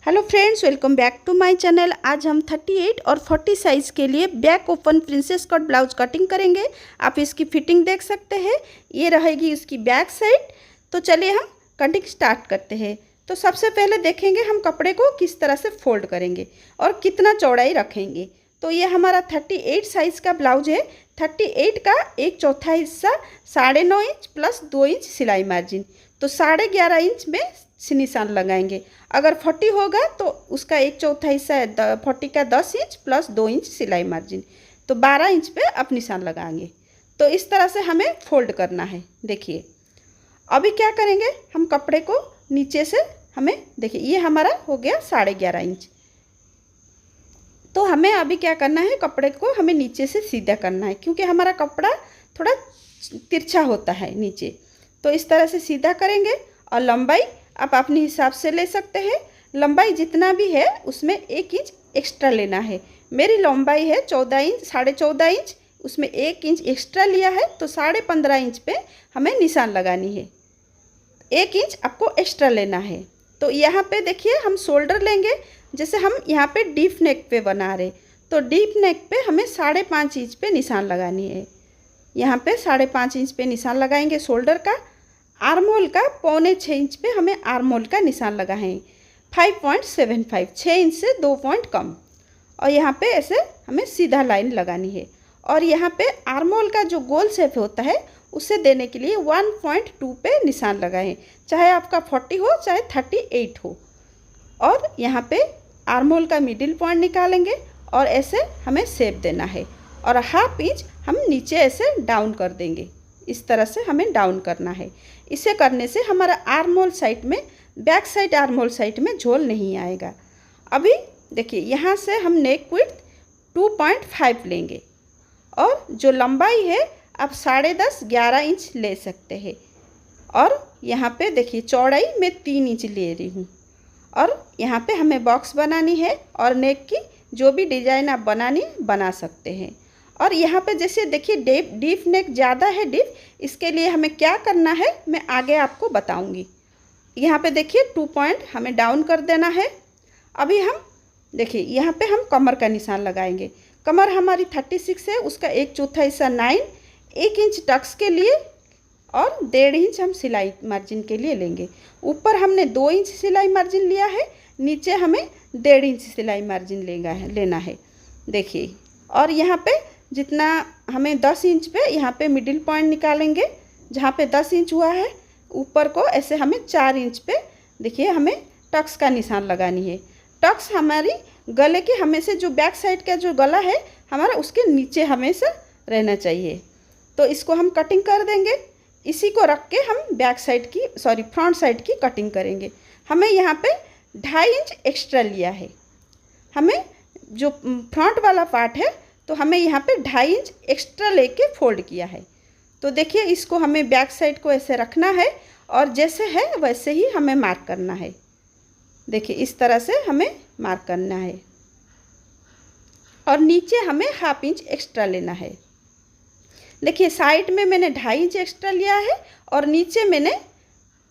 Hello friends, welcome back to my channel. आज हम 38 और 40 साइज़ के लिए back open princess cut blouse cutting करेंगे। आप इसकी फिटिंग देख सकते हैं, ये रहेगी इसकी बैक साइड। तो चलिए हम कटिंग स्टार्ट करते हैं। तो सबसे पहले देखेंगे हम कपड़े को किस तरह से फोल्ड करेंगे और कितना चौड़ाई रखेंगे। तो ये हमारा 38 साइज़ का ब्लाउज है। 38 का 1/4 हिस्सा 9.5 इंच प्लस 2 इंच सिलाई मार्जिन, तो 11.5 इंच में निशान लगाएंगे। अगर 40 होगा तो उसका 1/4 हिस्सा है 40 का 10 इंच प्लस 2 इंच सिलाई मार्जिन, तो 12 इंच पे आप निशान लगाएंगे। तो इस तरह से हमें फोल्ड करना है। देखिए अभी क्या करेंगे, हम कपड़े को नीचे से हमें देखिए ये हमारा हो गया 11.5 इंच। तो हमें अभी क्या करना है, कपड़े को हमें नीचे से सीधा करना है, क्योंकि हमारा कपड़ा थोड़ा तिरछा होता है नीचे। तो इस तरह से सीधा करेंगे और लंबाई आप अपने हिसाब से ले सकते हैं। लंबाई जितना भी है उसमें 1 इंच एक्स्ट्रा लेना है। मेरी लंबाई है 14 इंच, 14.5 इंच, उसमें 1 इंच एक्स्ट्रा लिया है, तो 15.5 इंच पे हमें निशान लगानी है। 1 इंच आपको एक्स्ट्रा लेना है। तो यहाँ पे देखिए हम शोल्डर लेंगे, जैसे हम यहाँ पे डीप नेक पे बना रहे, तो डीप नेक पे हमें 5.5 इंच पे निशान लगानी है। यहाँ पे 5.5 इंच पे निशान लगाएंगे शोल्डर का। आर्महोल का 5.25 इंच पे हमें आर्महोल का निशान लगाएं। 5.75, 6 इंच से 2 पॉइंट कम। और यहाँ पे ऐसे हमें सीधा लाइन लगानी है। और यहाँ पे आर्महोल का जो गोल शेप होता है उसे देने के लिए 1.2 पे निशान लगाएं, चाहे आपका 40 हो चाहे 38 हो। और यहाँ पे आर्महोल का मिडिल पॉइंट निकालेंगे और ऐसे हमें शेप देना है। और 1/2 इंच हम नीचे ऐसे डाउन कर देंगे। इस तरह से हमें डाउन करना है। इसे करने से हमारा आर्महोल साइड में, बैक साइड आर्महोल साइड में झोल नहीं आएगा। अभी देखिए यहाँ से हम नेक विड्थ 2.5 लेंगे और जो लंबाई है आप 10.5 11 इंच ले सकते हैं। और यहाँ पे देखिए चौड़ाई मैं 3 इंच ले रही हूँ। और यहाँ पे हमें बॉक्स बनानी है और नेक की जो भी डिज़ाइन आप बना सकते हैं। और यहाँ पे जैसे देखिए डीप नेक ज़्यादा है डीप, इसके लिए हमें क्या करना है मैं आगे आपको बताऊंगी। यहाँ पे देखिए 2 पॉइंट हमें डाउन कर देना है। अभी हम देखिए यहाँ पे हम कमर का निशान लगाएंगे। कमर हमारी 36 है, उसका 1/4 हिस्सा 9, 1 इंच टक्स के लिए और 1.5 इंच हम सिलाई मार्जिन के लिए लेंगे। ऊपर हमने 2 इंच सिलाई मार्जिन लिया है, नीचे हमें 1.5 इंच सिलाई मार्जिन लेना है। देखिए और यहाँ पे जितना हमें 10 इंच पे यहाँ पे मिडिल पॉइंट निकालेंगे, जहाँ पे 10 इंच हुआ है ऊपर को ऐसे हमें 4 इंच पे देखिए हमें टक्स का निशान लगानी है। टक्स हमारी गले के हमेशा जो बैक साइड का जो गला है हमारा उसके नीचे हमेशा रहना चाहिए। तो इसको हम कटिंग कर देंगे। इसी को रख के हम बैक साइड की फ्रंट साइड की कटिंग करेंगे। हमें यहाँ पे 2.5 इंच एक्स्ट्रा लिया है। हमें जो फ्रंट वाला पार्ट है तो हमें यहाँ पे 2.5 इंच एक्स्ट्रा लेके फोल्ड किया है। तो देखिए इसको हमें बैक साइड को ऐसे रखना है और जैसे है वैसे ही हमें मार्क करना है। देखिए इस तरह से हमें मार्क करना है और नीचे हमें 1/2 इंच एक्स्ट्रा लेना है। देखिए साइड में मैंने 2.5 इंच एक्स्ट्रा लिया है और नीचे मैंने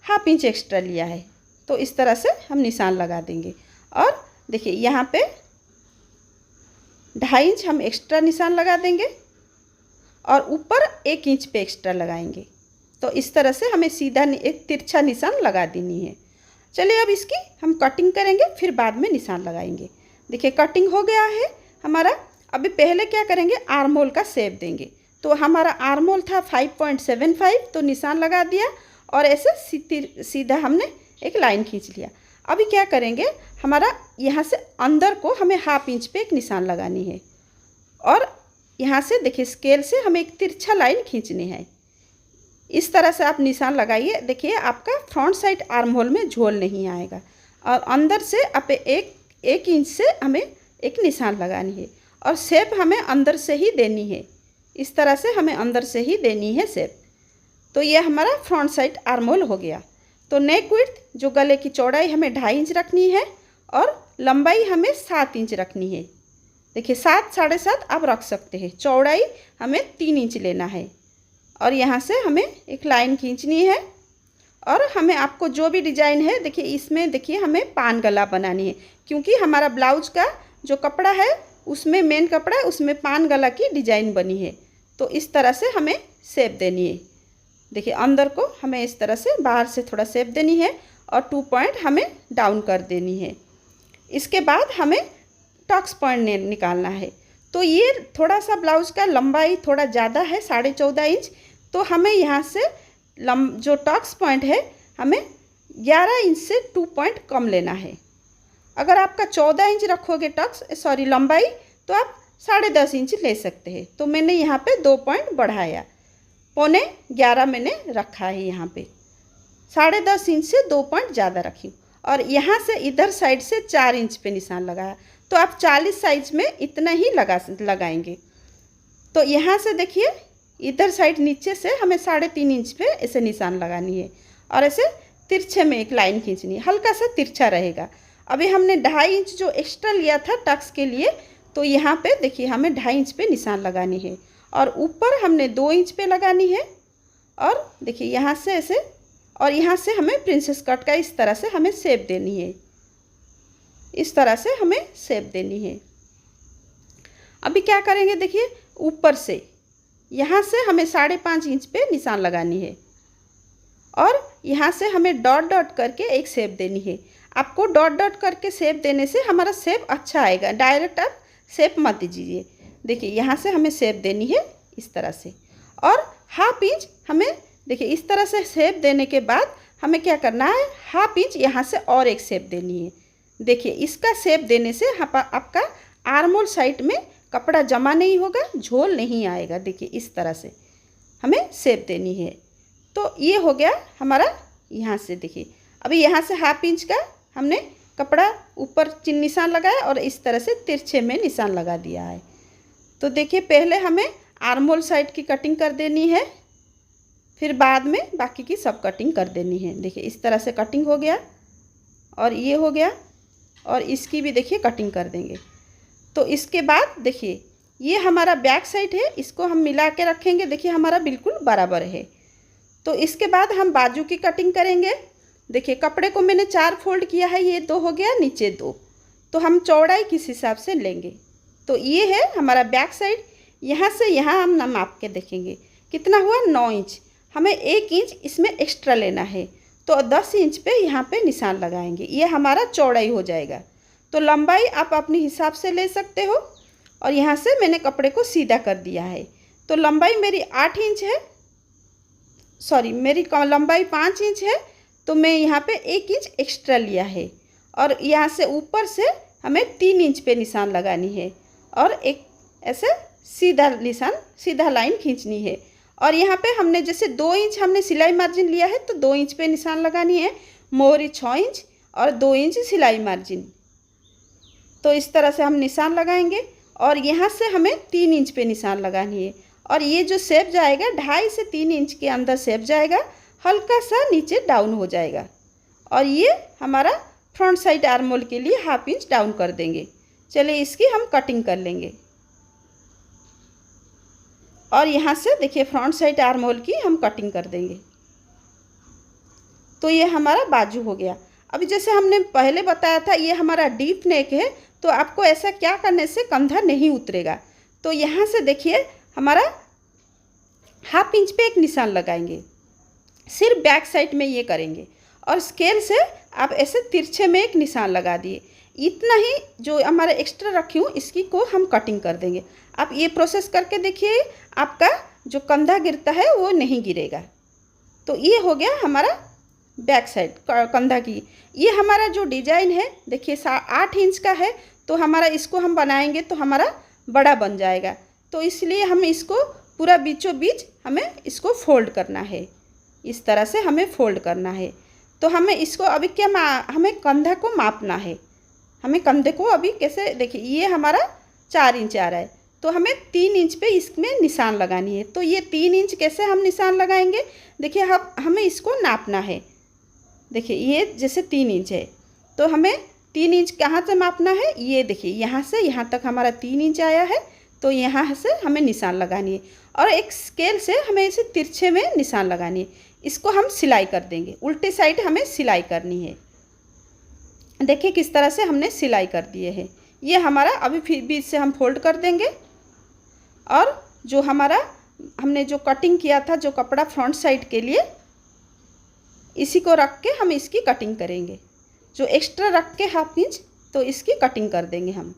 1/2 इंच एक्स्ट्रा लिया है। तो इस तरह से हम निशान लगा देंगे। और देखिए यहाँ पे 2.5 इंच हम एक्स्ट्रा निशान लगा देंगे और ऊपर 1 इंच पे एक्स्ट्रा लगाएंगे। तो इस तरह से हमें सीधा एक तिरछा निशान लगा देनी है। चलिए अब इसकी हम कटिंग करेंगे, फिर बाद में निशान लगाएंगे। देखिए कटिंग हो गया है हमारा। अभी पहले क्या करेंगे, आर्महोल का शेप देंगे। तो हमारा आर्महोल था 5.75, तो निशान लगा दिया और ऐसे सीधा हमने एक लाइन खींच लिया। अभी क्या करेंगे, हमारा यहाँ से अंदर को हमें 1/2 इंच पे एक निशान लगानी है और यहाँ से देखिए स्केल से हमें एक तिरछा लाइन खींचनी है। इस तरह से आप निशान लगाइए। देखिए आपका फ्रंट साइड आर्महोल में झोल नहीं आएगा। और अंदर से आप एक इंच से हमें एक निशान लगानी है और शेप हमें अंदर से ही देनी है। इस तरह से हमें अंदर से ही देनी है शेप। तो ये हमारा फ्रंट साइड आर्महोल हो गया। तो नेक विड्थ जो गले की चौड़ाई हमें 2.5 इंच रखनी है और लंबाई हमें 7 इंच रखनी है। देखिए 7 7.5 आप रख सकते हैं। चौड़ाई हमें 3 इंच लेना है और यहाँ से हमें एक लाइन खींचनी है और हमें आपको जो भी डिज़ाइन है देखिए इसमें देखिए हमें पान गला बनानी है, क्योंकि हमारा ब्लाउज का जो कपड़ा है उसमें मेन कपड़ा है उसमें पान गला की डिज़ाइन बनी है। तो इस तरह से हमें शेप देनी है। देखिए अंदर को हमें इस तरह से बाहर से थोड़ा शेप देनी है और 2 पॉइंट हमें डाउन कर देनी है। इसके बाद हमें टक्स पॉइंट निकालना है। तो ये थोड़ा सा ब्लाउज़ का लंबाई थोड़ा ज़्यादा है 14.5 इंच, तो हमें यहाँ से जो टक्स पॉइंट है हमें 11 इंच से 2 पॉइंट कम लेना है। अगर आपका 14 इंच रखोगे लंबाई, तो आप 10.5 इंच ले सकते हैं। तो मैंने यहाँ पे 2 पॉइंट बढ़ाया, 11.25 मैंने रखा है। यहाँ पे 10.5 इंच से 2 पॉइंट ज़्यादा रखी और यहाँ से इधर साइड से 4 इंच पे निशान लगाया। तो आप 40 साइज में इतना ही लगाएंगे। तो यहाँ से देखिए इधर साइड नीचे से हमें 3.5 इंच पे ऐसे निशान लगानी है और ऐसे तिरछे में एक लाइन खींचनी है, हल्का सा तिरछा रहेगा। अभी हमने 2.5 इंच जो एक्स्ट्रा लिया था टक्स के लिए, तो यहाँ पे देखिए हमें 2.5 इंच पे निशान लगानी है और ऊपर हमने 2 इंच पे लगानी है। और देखिए यहाँ से ऐसे, और यहाँ से हमें प्रिंसेस कट का इस तरह से हमें शेप देनी है, इस तरह से हमें शेप देनी है। अभी क्या करेंगे देखिए ऊपर से यहाँ से हमें 5.5 इंच पे निशान लगानी है और यहाँ से हमें डॉट डॉट करके एक शेप देनी है। आपको डॉट डॉट करके शेप देने से हमारा शेप अच्छा आएगा, डायरेक्ट आप शेप मत दीजिए। देखिए यहाँ से हमें शेप देनी है इस तरह से और 1/2 इंच हमें देखिए इस तरह से शेप देने के बाद हमें क्या करना है 1/2 इंच यहाँ से और एक शेप देनी है। देखिए इसका शेप देने से आपका आर्म होल साइड में कपड़ा जमा नहीं होगा, झोल नहीं आएगा। देखिए इस तरह से हमें शेप देनी है। तो ये हो गया हमारा यहाँ से। देखिए अभी यहाँ से 1/2 इंच का हमने कपड़ा ऊपर निशान लगाया और इस तरह से तिरछे में निशान लगा दिया है। तो देखिए पहले हमें आर्म होल साइड की कटिंग कर देनी है, फिर बाद में बाकी की सब कटिंग कर देनी है। देखिए इस तरह से कटिंग हो गया और ये हो गया और इसकी भी देखिए कटिंग कर देंगे। तो इसके बाद देखिए ये हमारा बैक साइड है, इसको हम मिला के रखेंगे। देखिए हमारा बिल्कुल बराबर है। तो इसके बाद हम बाजू की कटिंग करेंगे। देखिए कपड़े को मैंने 4 फोल्ड किया है, ये 2 हो गया, नीचे 2। तो हम चौड़ाई किस हिसाब से लेंगे। तो ये है हमारा बैक साइड। यहाँ से यहाँ हम नाप के देखेंगे कितना हुआ 9 इंच। हमें 1 इंच इसमें एक्स्ट्रा लेना है, तो 10 इंच पे यहाँ पे निशान लगाएंगे। ये हमारा चौड़ाई हो जाएगा। तो लंबाई आप अपने हिसाब से ले सकते हो और यहाँ से मैंने कपड़े को सीधा कर दिया है। तो लंबाई मेरी 8 इंच है, मेरी लंबाई 5 इंच है, तो मैं यहाँ पे 1 इंच एक्स्ट्रा लिया है और यहाँ से ऊपर से हमें 3 इंच पे निशान लगानी है और एक ऐसे सीधा लाइन खींचनी है। और यहाँ पे हमने जैसे 2 इंच हमने सिलाई मार्जिन लिया है, तो 2 इंच पे निशान लगानी है, मोहरी 6 इंच और 2 इंच सिलाई मार्जिन। तो इस तरह से हम निशान लगाएंगे और यहाँ से हमें 3 इंच पे निशान लगानी है और ये जो शेप जाएगा 2.5 से 3 इंच के अंदर शेप जाएगा, हल्का सा नीचे डाउन हो जाएगा। और ये हमारा फ्रंट साइड आर्म होल के लिए 1/2 इंच डाउन कर देंगे। चलिए इसकी हम कटिंग कर लेंगे। और यहाँ से देखिए फ्रंट साइड आर्म होल की हम कटिंग कर देंगे। तो ये हमारा बाजू हो गया। अभी जैसे हमने पहले बताया था ये हमारा डीप नेक है, तो आपको ऐसा क्या करने से कंधा नहीं उतरेगा। तो यहाँ से देखिए हमारा 1/2 इंच पे एक निशान लगाएंगे, सिर्फ बैक साइड में ये करेंगे और स्केल से आप ऐसे तिरछे में एक निशान लगा दिए। इतना ही जो हमारे एक्स्ट्रा रखी हूँ इसकी को हम कटिंग कर देंगे। आप ये प्रोसेस करके देखिए, आपका जो कंधा गिरता है वो नहीं गिरेगा। तो ये हो गया हमारा बैक साइड कंधा की। ये हमारा जो डिजाइन है देखिए 8 इंच का है, तो हमारा इसको हम बनाएंगे तो हमारा बड़ा बन जाएगा। तो इसलिए हम इसको पूरा बीचों बीच हमें इसको फोल्ड करना है, इस तरह से हमें फोल्ड करना है। तो हमें इसको अभी क्या हमें कंधा को मापना है। हमें कंधे को अभी कैसे देखिए ये हमारा 4 इंच आ रहा है, तो हमें 3 इंच पे इसमें निशान लगानी है। तो ये 3 इंच कैसे हम निशान लगाएंगे, देखिए हमें इसको नापना है। देखिए ये जैसे 3 इंच है, तो हमें 3 इंच कहाँ से मापना है, ये देखिए यहाँ से यहाँ तक हमारा 3 इंच आया है। तो यहाँ से हमें निशान लगानी है और एक स्केल से हमें इसे तिरछे में निशान लगानी है। इसको हम सिलाई कर देंगे, उल्टे साइड हमें सिलाई करनी है। देखिए किस तरह से हमने सिलाई कर दिए है। ये हमारा अभी फिर बीच से हम फोल्ड कर देंगे और जो हमारा हमने जो कटिंग किया था जो कपड़ा फ्रंट साइड के लिए, इसी को रख के हम इसकी कटिंग करेंगे। जो एक्स्ट्रा रख के 1/2 इंच तो इसकी कटिंग कर देंगे हम।